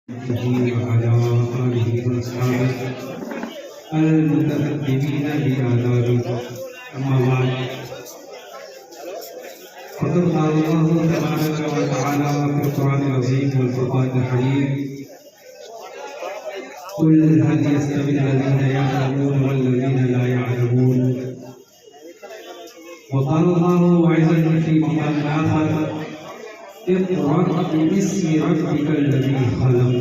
وعلى آله وأصحابه المتقدمين بآدابه أما بعد فقد قال الله تبارك وتعالى في القرآن العظيم والفرقان الحميد قل هل يستوي الذين يعلمون والذين لا يعلمون وقال الله أيضا في مقام آخر اقرأ باسم ربك الذي خلق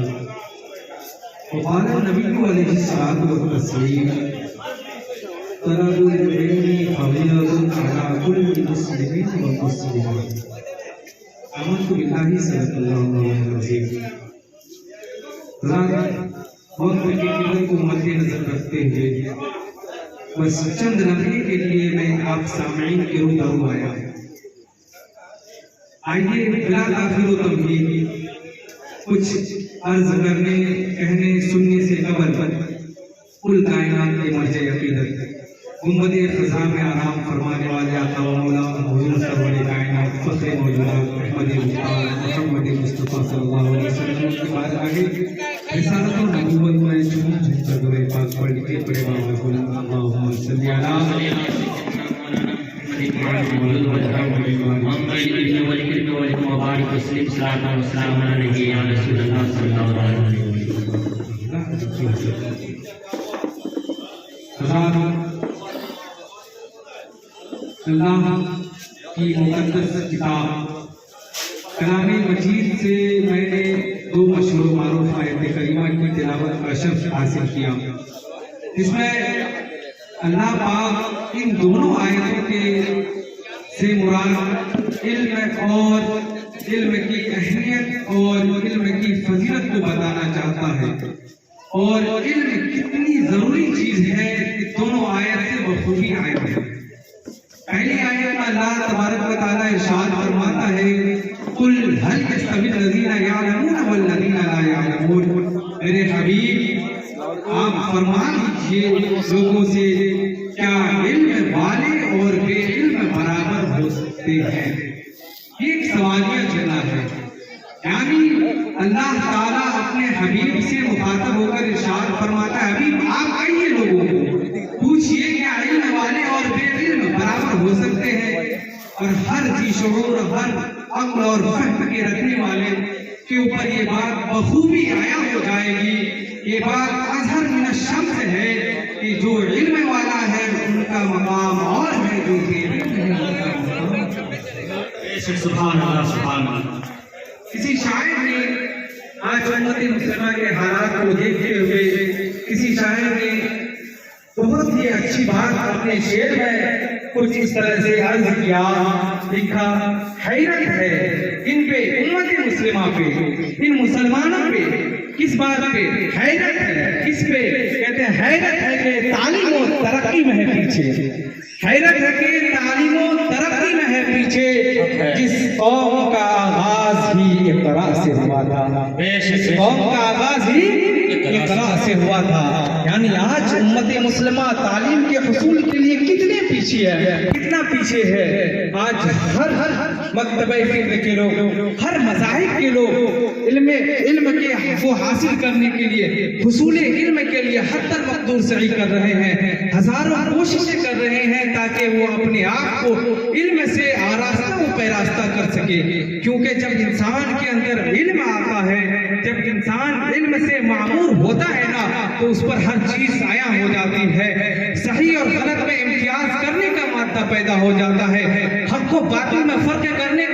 وقال النبي عليه الصلاة والتسليم طلب العلم فريضة على كل مسلم ومسلمة آمنت بالله صدق الله العظيم. وقت کی قیمت کو مد نظر رکھتے ہوئے بس چند لمحے کے لیے میں آپ سامعین کے روبرو آیا. آئیے بلا تاخیر و تمہید کچھ عرض کرنے کہنے سننے سے قبل کل کائنات کے مرجع عقیدت گنبد خزاں میں آرام فرمانے والے آقا و مولا حضور سرور کائنات فخر موجودات احمد مختار محمد مصطفیٰ صلی اللہ علیہ وسلم کی بارگاہ رسالت و نبوت میں جھوم جھوم کر درود پاک پڑھ کے پڑے بابا بولیں اللہم صلی علی محمد والعلم والمبارک وسلم صلاۃ و سلام علیہ یا رسول اللہ صلی اللہ علیہ وسلم. اللہ کی مقدس کتاب کلام مجید سے میں نے دو مشہور و معروف آیت کریمہ کی تلاوت کا شرف حاصل کیا. اس میں اللہ پاک ان دونوں آیتوں کے سے مراد علم اور علم کی اہمیت اور علم کی فضیلت کو بتانا چاہتا ہے اور علم کتنی ضروری چیز ہے کہ دونوں آیت سے بخوبی آیت ہے. پہلی آیت میں اللہ تبارک و تعالیٰ ارشاد فرماتا ہے قل هل يستوي الذين يعلمون والذين لا يعلمون. میرے حبیب آپ فرما دیجئے لوگوں سے کیا علم والے اور بے علم برابر ہو سکتے ہیں. ایک سوالیہ چلا ہے یعنی اللہ تعالیٰ اپنے حبیب سے مخاطب ہو کر ارشاد فرماتا ہے حبیب آپ آئیے لوگوں کو پوچھئے کیا علم والے اور بے علم برابر ہو سکتے ہیں. اور ہر ذی شعور ہر عقل اور فہم کے رکھنے والے کے اوپر یہ بات بخوبی عیا ہو جائے گی. یہ بات اظہر من الشمس ہے کہ جو علم والا ہے ان کا مقام اور ہے جو بے علم ہے. سبحان اللہ سبحان اللہ. کسی شاعر نے آج امت مسلمہ کے حالات کو دیکھتے ہوئے کسی شاعر نے بہت ہی اچھی بات اپنے شعر میں کچھ اس طرح سے عرض کیا لکھا حیرت ہے ان پہ امت مسلمہ پہ ان مسلمانوں پہ کس بات پہ حیرت ہے کس پہ کہتے ہیں حیرت ہے کہ تعلیم و ترقی میں ہے پیچھے. حیرت ہے کہ تعلیم و ترقی میں ہے پیچھے جس قوم کا آغاز ہی اقرا سے ہوا تھا. جس قوم کا آغاز ہی اقرا سے ہوا تھا. یعنی آج امت مسلمہ تعلیم کے حصول کے لیے کتنے پیچھے ہے کتنا پیچھے ہے. آج ہر مکتبہ فکر کے لوگ ہر مذاہب کے لوگ علم کے کو حاصل کرنے کے لیے حصول علم کے لیے حتی المقدور سعی کر رہے ہیں. ہزاروں کوششیں کر رہے ہیں تاکہ وہ اپنے آپ کو علم سے آراستہ و پیراستہ کر سکے. کیونکہ جب انسان کے اندر علم آتا ہے جب انسان علم سے معمور ہوتا ہے نا تو اس پر ہر چیز عیا ہو جاتی ہے. صحیح اور غلط میں امتیاز کرنے کا مادہ پیدا ہو جاتا ہے. حق و باطل میں فرق کرنے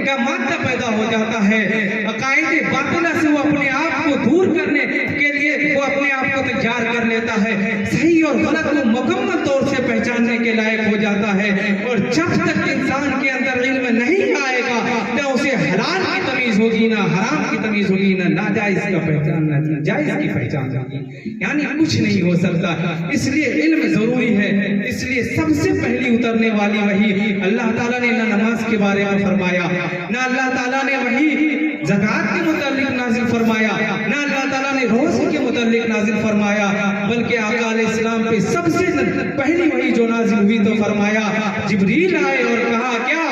کا مادہ پیدا ہو جاتا ہے. عقائد باطلہ سے وہ اپنے آپ کو دور کرنے کے لیے وہ اپنے آپ کو تیار کر لیتا ہے. صحیح اور غلط کو مکمل طور سے پہچاننے کے لائق ہو جاتا ہے. اور جب تک انسان کے اندر علم نہیں آئے گا نہ اسے حلال کی تمیز ہوگی نہ حرام کی تمیز ہوگی نہ ناجائز کا پہچان نہ جائز کی پہچان ہوگی. یعنی کچھ نہیں ہو سکتا. اس لیے علم ضروری ہے. اس لیے سب سے پہلی اترنے والی وحی اللہ تعالیٰ نے نہ نماز کے بارے میں فرمایا نہ اللہ تعالیٰ نے وحی زکوٰۃ کے متعلق نازل فرمایا نہ اللہ تعالیٰ نے روزے کے متعلق نازل فرمایا بلکہ آقا علیہ السلام پہ سب سے پہلی وحی جو نازل ہوئی تو فرمایا جبریل آئے اور کہا کیا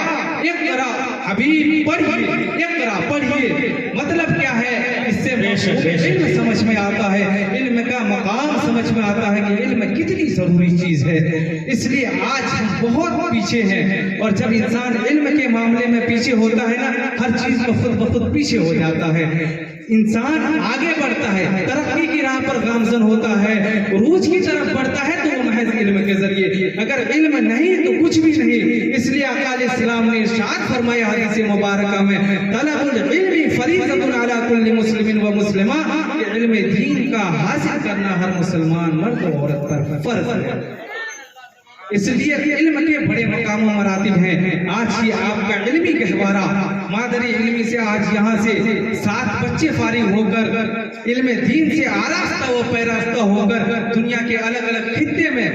اقرا حبیب پڑھیے، اقرا پڑھیے، مطلب کیا ہے؟ اس سے علم سمجھ میں آتا ہے، علم کا مقام سمجھ میں آتا ہے کہ علم کتنی ضروری چیز ہے۔ اس لیے آج ہم بہت پیچھے ہیں، اور جب انسان علم کے معاملے میں پیچھے ہوتا ہے نا، ہر چیز کو خود بخود پیچھے ہو جاتا ہے۔ انسان آگے بڑھتا ہے، ترقی کی راہ پر گامزن ہوتا ہے، عروج کی طرف بڑھتا ہے تو وہ محض علم کے ذریعے، اگر علم نہیں تو کچھ بھی نہیں۔ اس لیے آقا علیہ السلام نے ارشاد فرمایا حدیث مبارکہ میں، طلب العلم فریضۃ علی کل مسلم و مسلمہ، کہ علم دین کا حاصل کرنا ہر مسلمان مرد و عورت پر فرض ہے۔ اس لیے علم کے بڑے مقام و مراتب ہیں۔ آج یہ آپ کا علمی گہوارہ مادری علمی سے آج یہاں سے 7 بچے فارغ ہو کر علم دین سے آراستہ و پیراستہ ہو کر دنیا کے الگ الگ خطے میں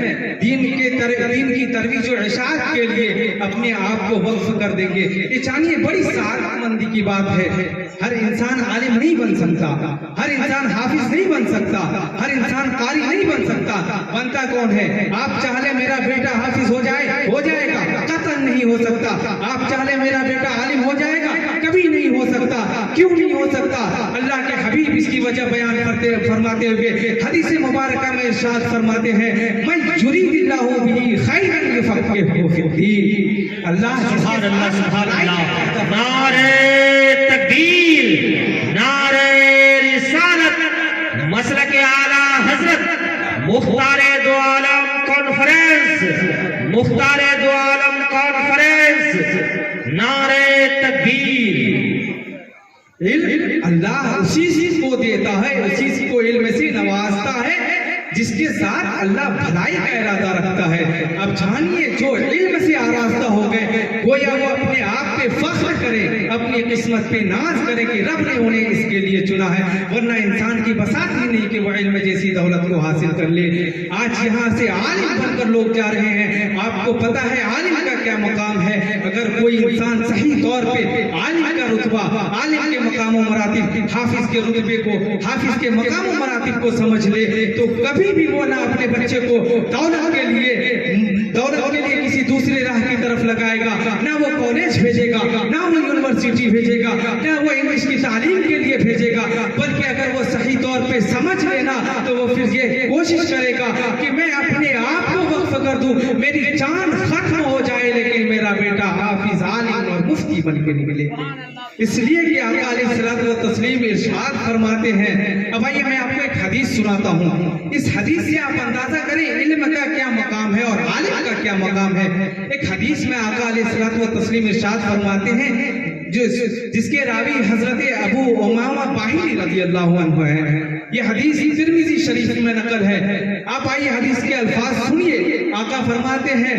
دین کی ترویج و اشاعت کے لیے اپنے آپ کو وقف کر دیں گے۔ یہ جانیے بڑی سعادت مندی کی بات ہے۔ ہر انسان عالم نہیں بن سکتا، ہر انسان حافظ نہیں بن سکتا، ہر انسان قاری نہیں بن سکتا۔ بنتا کون ہے؟ آپ چاہ لیں میرا بیٹا حافظ ہو جائے گا، قطعاً نہیں ہو سکتا۔ آپ چاہ لیں میرا بیٹا عالم ہو جائے گا، کبھی نہیں ہو سکتا۔ کیوں نہیں ہو سکتا؟ اللہ کے حبیب اس کی وجہ بیان فرماتے ہوئے حدیث مبارکہ میں ارشاد فرماتے ہیں، میں یرید اللہ بہ خیرا یفقہہ فی الدین۔ اللہ سبحان اللہ سبحان اللہ، نعرہ تکبیر، نعرہ رسالت، مسلک اعلی حضرت مختار دو عالم کانفرنس، مختار دو عالم کانفرنس، نعرہ تکبیر۔ اللہ اسی چیز کو دیتا ہے، اسی چیز کو علم سے نوازتا ہے جس کے ساتھ اللہ بھلائی کا ارادہ رکھتا ہے۔ اب جانیے جو علم سے آراستہ ہو گئے، گویا وہ اپنے آپ پہ فخر کرے، اپنی قسمت پہ ناز کرے کہ رب نے انہیں اس کے لیے چنا ہے، ورنہ انسان کی بساط ہی نہیں کہ وہ علم جیسی دولت کو حاصل کر لے۔ آج یہاں سے عالم بن کر لوگ جا رہے ہیں۔ آپ کو پتا ہے عالم کا کیا مقام ہے؟ اگر کوئی انسان صحیح طور پہ عالم کا رتبہ، عالم کے مقام و مراتب، حافظ کے رتبے کو، حافظ کے مقام و مراتب کو سمجھ لے تو کبھی بھی وہ نہ اپنے بچے کو دولت کے لیے کسی دوسرے راہ کی طرف لگائے گا، نہ وہ کالج بھیجے گا، نہ وہ یونیورسٹی بھیجے گا، نہ وہ انگلش کی تعلیم کے لیے بھیجے گا، بلکہ اگر وہ صحیح طور پہ سمجھ لینا تو وہ پھر یہ کوشش کرے گا کہ میں اپنے آپ کو وقف کر دوں، میری جان ختم ہو جائے لیکن میرا بیٹا حافظ، عالم اور مفتی بن کے نکلے۔ اس لیے کہ آقا علیہ الصلوۃ والتسلیم ارشاد فرماتے ہیں۔ اب آئیے میں آپ کو ایک حدیث سناتا ہوں، اس حدیث سے آپ اندازہ کریں علم کا کیا مقام ہے اور عالم کا کیا مقام ہے۔ ایک حدیث میں آقا علیہ الصلوۃ والتسلیم ارشاد فرماتے ہیں جس کے راوی حضرت ابو امامہ باہلی رضی اللہ عنہ ہے۔ یہ حدیث ترمذی شریف میں نقل ہے۔ آپ آئیے حدیث کے الفاظ سنیے۔ آقا فرماتے ہیں،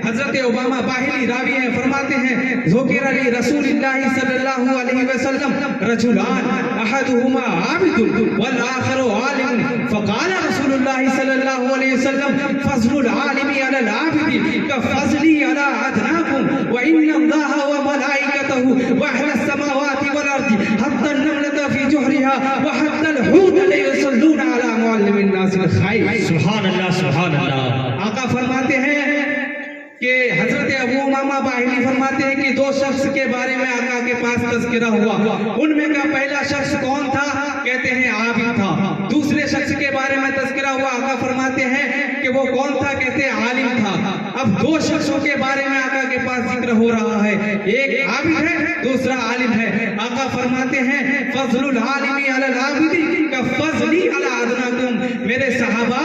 حضرت امامہ باہلی راوی ہیں، فرماتے ہیں ذکر علی رسول اللہ صلی اللہ علیہ وسلم رجلان احدهما عابد والآخر عالم، فقال رسول اللہ صلی اللہ علیہ وسلم فضل العالم علی العابد كفضلی علی ادناکم وان اللہ وملائکته واهل السماوات والارض حتى النملة في جحرها وحتى الحوت ليصلون على معلم الناس الخير۔ سبحان اللہ سبحان اللہ۔ آقا فرماتے ہیں کہ حضرت ابو امامہ باہلی فرماتے ہیں کہ 2 شخص کے بارے میں آقا کے پاس تذکرہ ہوا۔ ان میں کا پہلا شخص کون تھا؟ کہتے ہیں عابد تھا۔ دوسرے شخص کے بارے میں تذکرہ ہوا، آقا فرماتے ہیں کہ وہ کون تھا؟ کہتے ہیں عالم تھا۔ اب 2 شخصوں کے بارے میں آقا کے پاس ذکر ہو رہا ہے، ایک عابد ہے، دوسرا عالم ہے۔ آقا فرماتے ہیں فضل العالم علی العابد کفضلی علی ادناکم، میرے صحابہ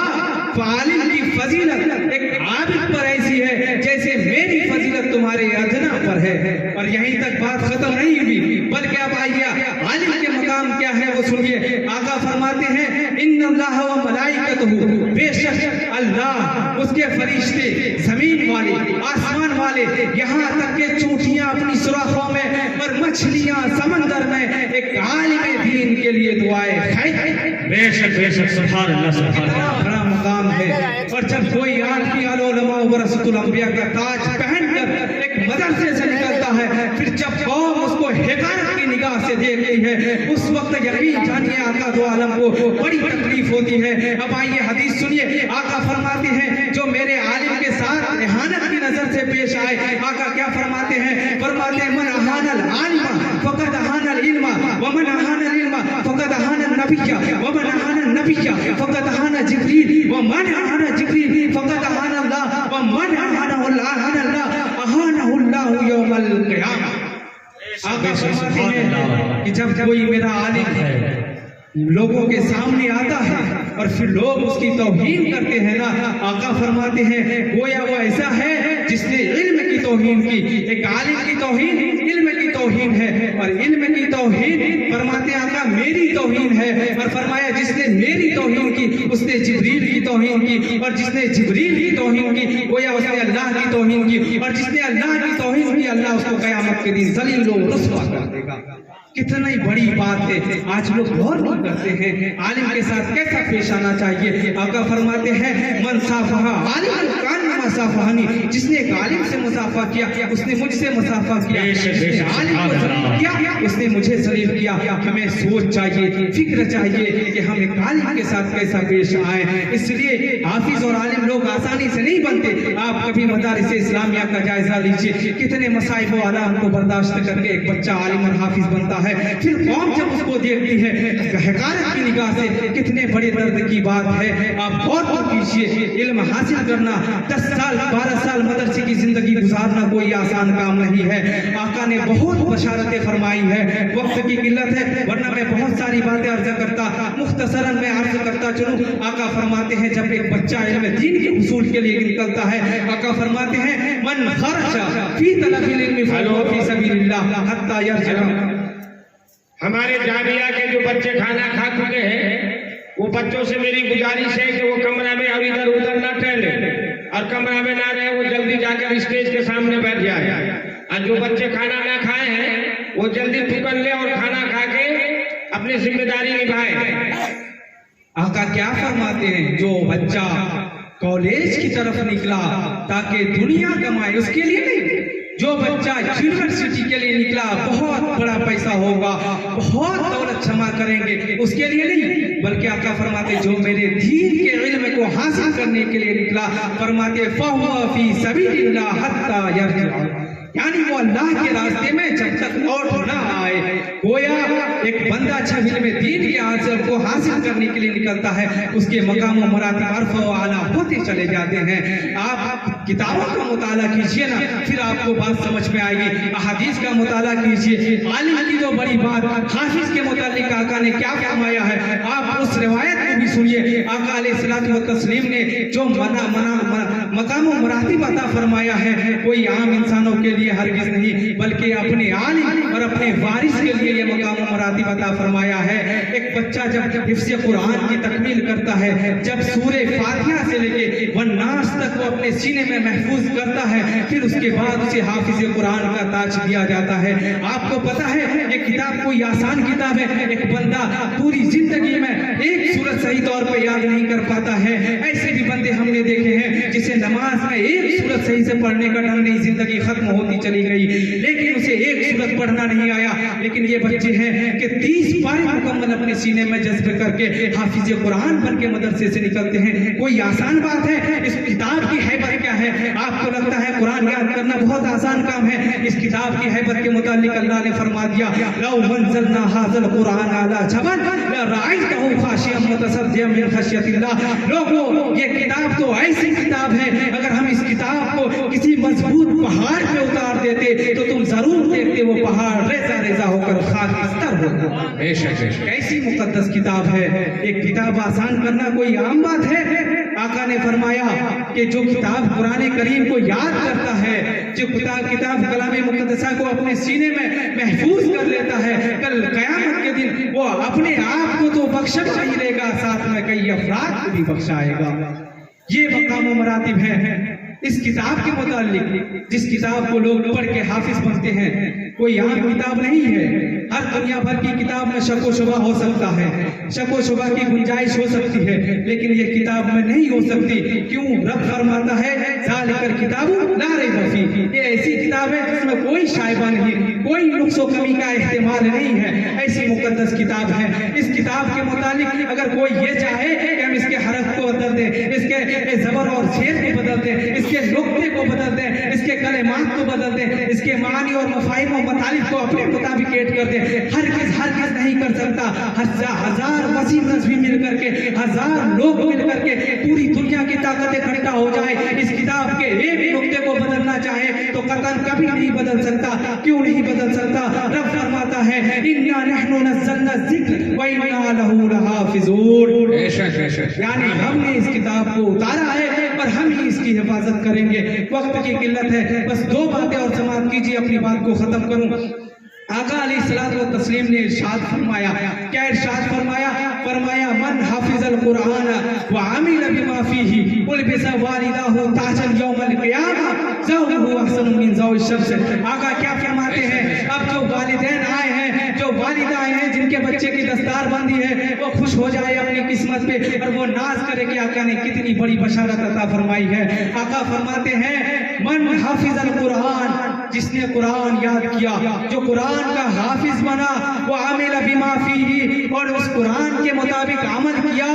عالم کی فضیلت ایک عابد پر ایسی ہے جیسے میری فضیلت تمہارے ادنا پر ہے۔ اور یہیں تک بات ختم نہیں ہوئی، بلکہ اب آئیے عالم کے مقام کیا ہے وہ سنیے۔ آقا فرماتے ہیں ان اللہ و ملائکتہ، بے شک اللہ، اس کے فرشتے، زمین والے، آسمان والے، یہاں تک کہ چونٹیاں اپنی سوراخوں میں اور مچھلیاں سمندر میں ایک عالم دین کے لیے دعائیں خیر۔ بے شک سبحان اللہ سبحان اللہ۔ بڑا مقام ہے۔ اور جب کوئی آدمی علماء ورثۃ الانبیاء کا تاج پہن کر ایک مدرسے سے نکلتا ہے، پھر جب قوم اس کو حقارت کی نگاہ سے دیکھتی ہے، اس وقت یقین جانیے آقا دو عالم کو بڑی تکلیف ہوتی ہے۔ اب آئیے حدیث سنیے۔ آقا فرماتے ہیں جو میرے عالم کے ساتھ اہانت کی نظر سے پیش آئے، آقا کیا فرماتے ہیں؟ फरमाते हैं मन अहान अल आलिमा फकद अहान अल इल्मा व मन अहान अल इल्मा फकद अहान अल नबिय्या व मन अहान अल नबिय्या फकद अहान जिब्रील व मन अहान जिब्रील फकद अहान अल्लाह व मन अहान अल्लाह अहानहुल्लाह यौमल क़ियामह। आका फरमाते हैं कि जब कोई मेरा आलिम है लोगों के सामने आता है और फिर लोग उसकी तौहीन करते हैं ना, आका फरमाते हैं गोया वो ऐसा है जिसने इल्म की तौहीन की। एक आलिम की तौहीन इल्म की तौहीन है, और इल्म की तौहीन फरमाते आका मेरी तौहीन है, और फरमाया जिसने मेरी तौहीन की उसने जिब्रील की तौहीन की, और जिसने जिब्रील की तौहीन की गोया उसने अल्लाह की तौहीन की, और जिसने अल्लाह की तौहीन की अल्लाह उसको क़यामत के दिन ज़लील व रुस्वा कर देगा। कितनी बड़ी बात है, आज लोग गौर नहीं करते हैं आलिम के साथ कैसा पेश आना चाहिए। आका फरमाते हैं मन साफहा आलिमन कान्नमा साफहानी, जिसने एक आलिम से मुसाफा किया उसने मुझसे मुसाफा किया, जिसने आलिम को सलीम किया उसने मुझे सलीम किया। हमें सोच चाहिए, फिक्र चाहिए कि हम एक आलिम के साथ कैसा पेश आए। इसलिए हाफिज और आलिम लोग आसानी से नहीं बनते। आप कभी मदारिस इस्लामिया का जायजा लीजिए, कितने मसाइब व आलाम को बर्दाश्त करके एक बच्चा आलिम और हाफिज बनता है। फिर कौम जब उसको देखती है हक़ारत की निगाह से, कितने बड़े दर्द की बात है। आप गौर तो कीजिए, इल्म हासिल करना 10 साल 12 साल मदरसे की जिंदगी गुजारना कोई आसान काम नहीं है। आका ने बहुत बशारतें फरमाई है, वक्त की किल्लत है वरना मैं बहुत सारी बातें अर्ज करता, मुख्तसरन मैं अर्ज करता चलूं। आका फरमाते हैं जब एक बच्चा इल्म दीन के उसूल के लिए निकलता है, आका फरमाते हैं मन खरजा फी तलबिल इल्मी फहुवा फी सबीलिल्लाह हत्ता यरजा। हमारे जामिया के जो बच्चे खाना खा चुके हैं, वो बच्चों से मेरी गुजारिश है कि वो कमरा में और इधर उधर ना टहले, और कमरा में ना रहे, वो जल्दी जाकर स्टेज के सामने बैठ जाए। और जो बच्चे खाना ना खाए हैं वो जल्दी टुकन ले और खाना खा के अपनी जिम्मेदारी निभाए। आका क्या फरमाते हैं, जो बच्चा कॉलेज की तरफ निकला ताकि दुनिया कमाए उसके लिए नहीं, जो बच्चा यूनिवर्सिटी के लिए निकला बहुत बड़ा पैसा होगा, बहुत दौलत जमा करेंगे उसके लिए नहीं, बल्कि आका फरमाते जो मेरे दीन के इल्म को हासिल करने के लिए निकला, फरमाते फहुवा फी सबीलिल्लाह हत्ता यरजा, यानी वो अल्लाह के रास्ते में जब तक लौट ना आए। गोया एक बंदा छबिल में दीन के हासिल को हासिल करने के लिए निकलता है, उसके मकाम व मरातब अर्फ़ व आला होते चले जाते हैं। आप किताबों का मुताला कीजिए ना, फिर आपको बात समझ में आएगी। अहादीस का मुताला कीजिए, आलिम की तो बड़ी बात, हाफिज के मुतालिक आका ने क्या फरमाया है आप उस रिवायत को भी सुनिए। आका अलैहिस्सलातु व तस्लीम ने जो मकाम व मरातिब अता फरमाया है कोई आम इंसानों के लिए हरगिज़ नहीं, बल्कि अपने आलिम और अपने वारिस के लिए ये मकाम व मरातिब अता फरमाया है। एक बच्चा जब हिफ्ज़ कुरान की तकमील करता है, जब सूरे फातिहा से लेके वन्नास तक वो अपने सीने में महफूज करता है, फिर उसके बाद उसे हाफिज कुरान का ताज दिया जाता है। आपको पता है ये किताब कोई आसान किताब है, एक बंदा पूरी जिंदगी में एक सूरत सही तौर पे याद नहीं कर पाता है। ऐसे भी बंदे हमने देखे हैं जिसे नमाज में एक सूरत सही से पढ़ने का ढंग नहीं, जिंदगी खत्म होती चली गई, लेकिन उसे एक सूरत पढ़ना नहीं आया। लेकिन ये बच्चे हैं कि 30 पारे मुकम्मल अपने सीने में जज्ब करके हाफिज कुरान बन के मदरसे से निकलते हैं। कोई आसान बात है? इस किताब की हैबत क्या है? आपको लगता है कुरान याद करना बहुत आसान काम है? इस किताब की हैबत के मुतालिक अल्लाह ने फरमा दिया लौ मंज़लना हाज़ल कुरान अला जबल लरअयतहु खाशियम मुतसद्दियम मिन खशियतिल्लाह। लोगों, ये किताब तो ऐसी किताब है, अगर हम इस किताब को किसी मजबूत पहाड़ पे उतार देते तो तुम जरूर देखते वो पहाड़ रेजा रेजा होकर खाकिस्तर होगा। कैसी मुकद्दस किताब है। एक किताब आसान करना कोई आम बात है? आका ने फरमाया कि जो किताब कुरान करीम को याद करता है, जो किताब कलाम मुकद्दसा को अपने सीने में महफूज कर लेता है, कल क़यामत के दिन वो अपने आप को तो बख्शा ही लेगा, साथ में कई अफराद को भी बख्शाएगा। ये मकाम व मरातिब है इस किताब के मुतालिक। जिस किताब को लोग पढ़ के हाफिज बनते हैं कोई आम किताब नहीं है। हर दुनिया भर की किताब में शक व शुबा हो सकता है, शक व शुबा की गुंजाइश हो सकती है, लेकिन ये किताब में नहीं हो सकती। क्यों? रब फरमाता है ज़ालिकल किताबु ला रैब फीह, ये ऐसी किताब है जिसमें कोई शाइबा नहीं, कोई नुक्स व कमी का इस्तेमाल नहीं है। ऐसी मुकद्दस किताब है। इस किताब के मुतालिक अगर कोई ये चाहे कि हम इसके हरफ को बदल दे, इसके जबर और शेर को बदल दे, इसके नुक्ते को बदल दे, इसके कलेमात को बदल दे, इसके मानी और मफाहिम और मतालिब को अपने मुताबिक ऐड कर दे। हरगिज़ नहीं कर सकता। हजार वसीम नस्बी मिल करके, हजार लोग मिल करके पूरी दुनिया की ताकत इकट्ठा हो जाए, इस किताब के एक नुक्ते को बदलना चाहे तो कतन कभी नहीं बदल सकता। क्यों नहीं बदल सकता? रब फरमाता है इन्ना नहनु नज़्ज़लना ज़िक्र व इन्ना लहू लहाफ़िज़ून। यानी हमने इस किताब को उतारा है और हम ही इसकी हिफाजत करेंगे। वक्त की किल्लत है, बस 2 बातें और समाप्त कीजिए, अपनी बात को खत्म करूं। आका अलैहिस्सलातु व तस्लीम ने इरशाद फरमाया, क्या इरशाद फरमाया? फरमाया मन हाफिज़ल कुरान व आमिल बिमा फीही उलबिसा वालिदाहु ताजल यौमल क़ियामा ज़ौजुहु अहसनु मिन ज़ौइ शम्स। आका क्या फरमाते हैं? अब जो वालिदैन आए हैं, जो वालिदा आए हैं, जिनके बच्चे की दस्तार बंदी है, वो खुश हो जाए अपनी किस्मत पे और वो नाज करे कि आका ने कितनी बड़ी बशारत अता फरमाई है। आका फरमाते हैं मन हाफिज़ल कुरान, जिसने कुरान याद किया, जो कुरान का हाफिज बना, वो आमिल बिमा फीही, और उस कुरान के मुताबिक अमल किया,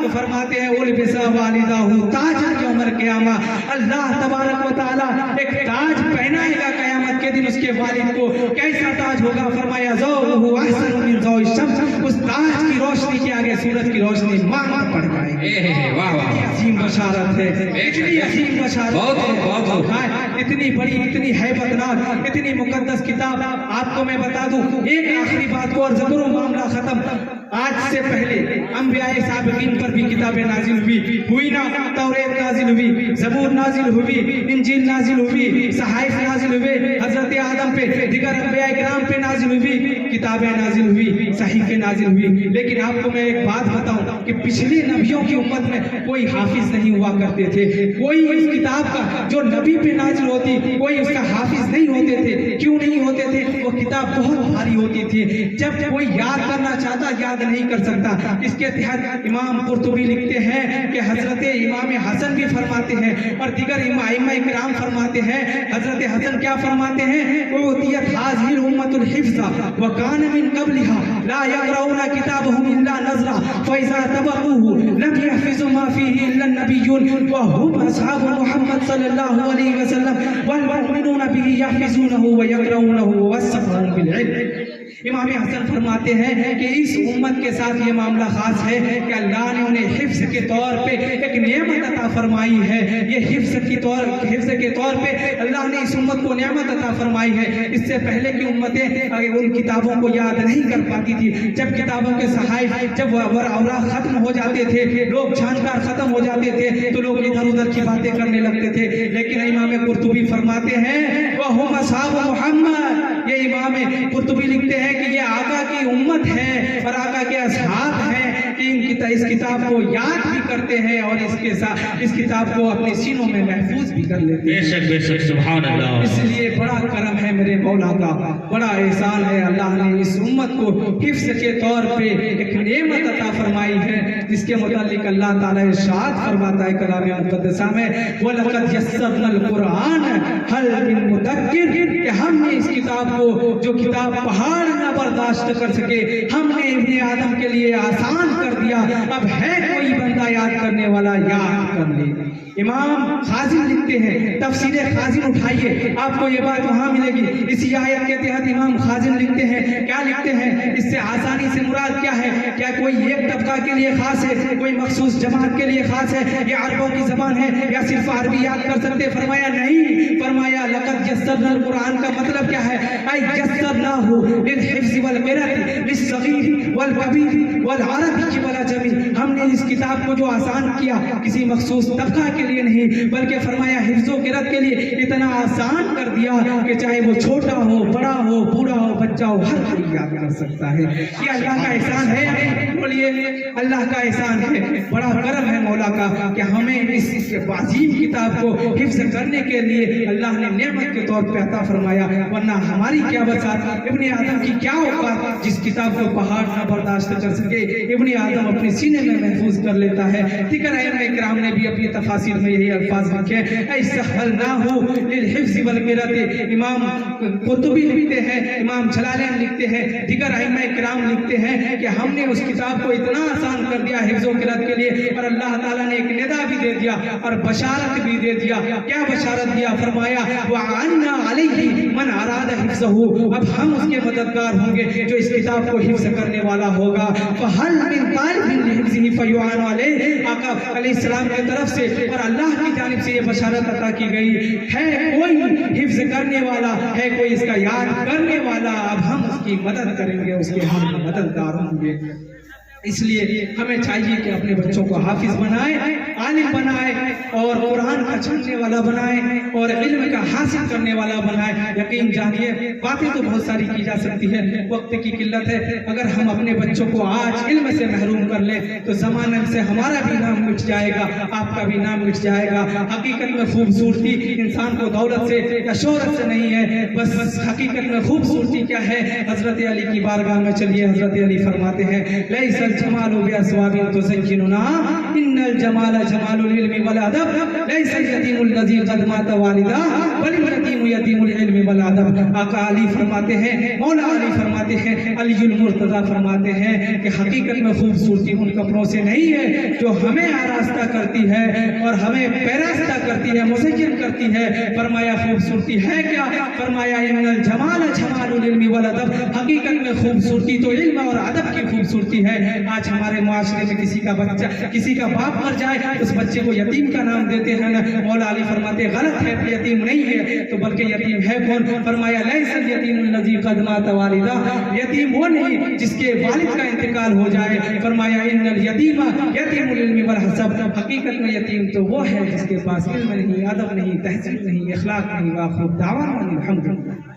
तो फरमाते हैं उलबिसा वालिदाहु ताजल यौमल क़ियामा। अल्लाह तबारक व तआला एक ताज पहनाएगा क़यामत के दिन उसके वालिद को। कैसा ताज होगा? फरमाया ज़ौजुहु अहसनु मिन ज़ौइ शम्स। उस ताज की रोशनी के आगे सूरज की रोशनी मांग पड़ जाएगी। वाह वाह, अजीम बशारत है, इतनी अजीम बशारत है, इतनी बड़ी, इतनी हैबतनाक, इतनी मुकद्दस किताब। आपको मैं बता दूं एक आखिरी बात को और जरूर मामला खत्म। आज से पहले अंबियाए साबिकीन पर भी किताबें नाजिल हुई ना? तौरेत नाजिल हुई, ज़बूर नाजिल हुई, इंजील नाजिल हुई, सहाइफ नाजिल हुए, हजरत आदम पे, दिगर अंबियाए किराम पे नाजिल हुई, किताबें नाजिल हुई, सहीफे नाजिल हुई। लेकिन आपको मैं एक बात बताऊं कि पिछले नबियों की उम्मत में कोई हाफिज नहीं हुआ करते थे। कोई इस किताब का जो नबी पे नाजिल होती, कोई उसका हाफिज नहीं होते थे। क्यों नहीं होते थे? वो किताब बहुत भारी होती थी, जब कोई याद करना चाहता याद नहीं कर सकता। इसके तहत इमाम कुर्तुबी लिखते हैं कि हजरत इमाम हसन भी फरमाते हैं और दीगर इमाम इकराम फरमाते हैं। हजरत हसन क्या फरमाते हैं? उतियत हाज़िहिल उम्मतुल हिफ्ज़ा व कान मिन क़ब्लिहा ला यक़रऊना किताबहुम इल्ला नज़रा फ़इज़ा तबक़ूहु लम यहफ़िज़ू मा फ़ीही इल्ला नबिय्युन व हुम असहाबु मुहम्मद सल्लल्लाहु अलैहि वसल्लम वल मुमिनूना बिही यहफ़िज़ूनहु व यक़रऊनहु व वस्सफ़हुम बिल इल्म। इमाम हसन फरमाते हैं कि इस उम्मत के साथ ये मामला खास है कि अल्लाह ने उन्हें हिफ्ज़ के तौर पे एक नेमत अता फरमाई है। ये हिफ्ज़ के तौर पे अल्लाह ने इस उम्मत को नेमत अता फरमाई है। इससे पहले की उम्मतें उन किताबों को याद नहीं कर पाती थी। जब किताबों के सहाइफ, जब औराक़ खत्म हो जाते थे, लोग जानकार खत्म हो जाते थे, तो लोग इधर उधर की बातें करने लगते थे। लेकिन इमाम कुर्तुबी फरमाते हैं वह हुम असहाबु मुहम्मद, ये इमाम कुर्तुबी लिखते हैं कि ये आका की उम्मत है और आका के असहाब हैं कि इस किताब को याद भी करते हैं और इसके साथ इस किताब को अपने सीनों में महफूज भी कर लेते हैं। बेशक बेशक, सुभान अल्लाह। इसलिए बड़ा करम है मेरे मौला का, बड़ा एहसान है। अल्लाह ने इस उम्मत को हिफ्ज़ के तौर पे एक नेमत अता फरमाई है, जिसके मुतालिक अल्लाह ताला इरशाद फरमाता है कलाम मुक़द्दसा में वलक़द यस्सरनल कुरान हल मिन मुदक्किर, कि हमने इस किताब को, जो किताब पहाड़ न बर्दाश्त कर सके, हमने इब्ने आदम के लिए आसान कर दिया। अब है कोई बंदा याद करने वाला, याद कर ले। इमाम खाजिन लिखते हैं, तफसीर खाजिन उठाइए, आपको ये बात वहाँ मिलेगी। इसी आयत के तहत इमाम खाजिन लिखते हैं, क्या लिखते हैं? इससे आसानी से मुराद क्या है? क्या कोई एक तबका के लिए खास है, कोई मखसूस जमात के लिए खास है, या अरबों की जबान है, या सिर्फ अरबी याद कर सकते? फरमाया नहीं। फरमाया लक़द यस्सरनल कुरान का मतलब क्या है? ऐ यस्सरनाहु लिल हिफ्ज़ वल क़िराअत लिस्सगीर वल कबीर वल अरबी वल अजमी। हमने इस किताब को जो आसान किया, किसी मखसूस तबका के लिए नहीं, बल्कि फरमाया हिफ्ज़ व क़िराअत के लिए इतना आसान कर दिया कि चाहे वो छोटा हो, बड़ा हो, बूढ़ा हो, बच्चा हो, हर कोई याद कर सकता है। ये अल्लाह का एहसान है। बोलिए अल्लाह का एहसान है, बड़ा करम है मौला का कि हमें इस अजीम किताब को हिफ्ज़ करने के लिए अल्लाह ने नेमत के तौर पे अता फरमाया। वरना हमारी क्या बसात, इब्ने आदम की क्या औकात जिस किताब को पहाड़ न बर्दाश्त कर सके, इब्ने आदम अपने सीने में महफूज कर लेता है। दिगर अइम्मा इकराम ने भी अपनी तफासिर में यही अल्फाज लिखे, ऐसहलनाहु लिल हिफ्ज़ वल क़िराअत। इमाम कुर्तुबी लिखते हैं, इमाम जलालैन लिखते हैं, दिगर अइम्मा इकराम लिखते हैं कि हमने उस किताब किताब को इतना आसान कर दिया हिफ्ज़ व क़िराअत के लिए, और अल्लाह ताला ने एक निदा भी दे दिया और बशारत भी दे दिया। क्या बशारत दिया? फरमाया वअन्ना अलैहि मन अरादा हिफ्ज़हू, अब हम उसके मददगार होंगे जो इस किताब को हिफ्ज़ करने वाला होगा। फहल मिन तालिबिन लिहिफ्ज़िही फयुआनु अलैहि, आका अलैहिस्सलाम की तरफ से और अल्लाह की जानिब से ये बशारत अता की गई है, कोई हिफ्ज़ करने वाला है, कोई इसका याद करने वाला, अब हम उसकी मदद करेंगे, उसके हम मददगार होंगे। इसलिए हमें चाहिए कि अपने बच्चों को हाफिज बनाए, आलिम बनाए और कुरान का जानने वाला बनाए और इल्म का हासिल करने वाला बनाए। यकीन जानिए बातें तो बहुत सारी की जा सकती है, वक्त की किल्लत है। अगर हम अपने बच्चों को आज इल्म से महरूम कर ले तो ज़माने से हमारा भी नाम मिट जाएगा, आपका भी नाम मिट जाएगा। हकीकत में खूबसूरती इंसान को दौलत से या शोहरत से नहीं है, बस हकीकत में खूबसूरती क्या है? हजरत अली की बारगाह में चलिए, हजरत अली फरमाते हैं लैसल जमालु बिअस्वाबिन तुज़य्यिनुना इन्नल जमाल जमालुल इल्मी वल अदब लैसल यतीमुल लज़ी क़द माता वालिदा बल यतीमु यतीमुल इल्मी वल अदब। आका अली फरमाते हैं, मौला अली फरमाते हैं, अलीयुल मुर्तज़ा फरमाते हैं कि हकीकत में खूबसूरती उन कपड़ों से नहीं है जो हमें आरास्ता करती है और हमें पैरास्ता करती है, मुज़य्यन करती है। फरमाया खूबसूरती है क्या? फरमाया इन्नल जमाल जमालुल इल्मी वल अदब, हकीकत में खूबसूरती तो इल्म और अदब की खूबसूरती है। आज हमारे माशरे में किसी का बच्चा, किसी का बाप मर जाए, उस बच्चे को यतीम का नाम देते हैं ना। मौला अली फरमाते गलत है, यतीम नहीं है तो बल्कि यतीम है कौन? फरमाया लैसल यतीमुल लज़ी क़द माता वालिदा, यतीम वो नहीं जिसके वालिद का इंतकाल हो जाए। फरमाया इन्नल यतीमा यतीमुल इल्मी वल हसब, हकीकत में यतीम तो वो है जिसके पास इल्म नहीं, अदब नहीं, तहसीन नहीं, इखलाक नहीं। वाखिर दावाना अनिल हम्दुलिल्लाह।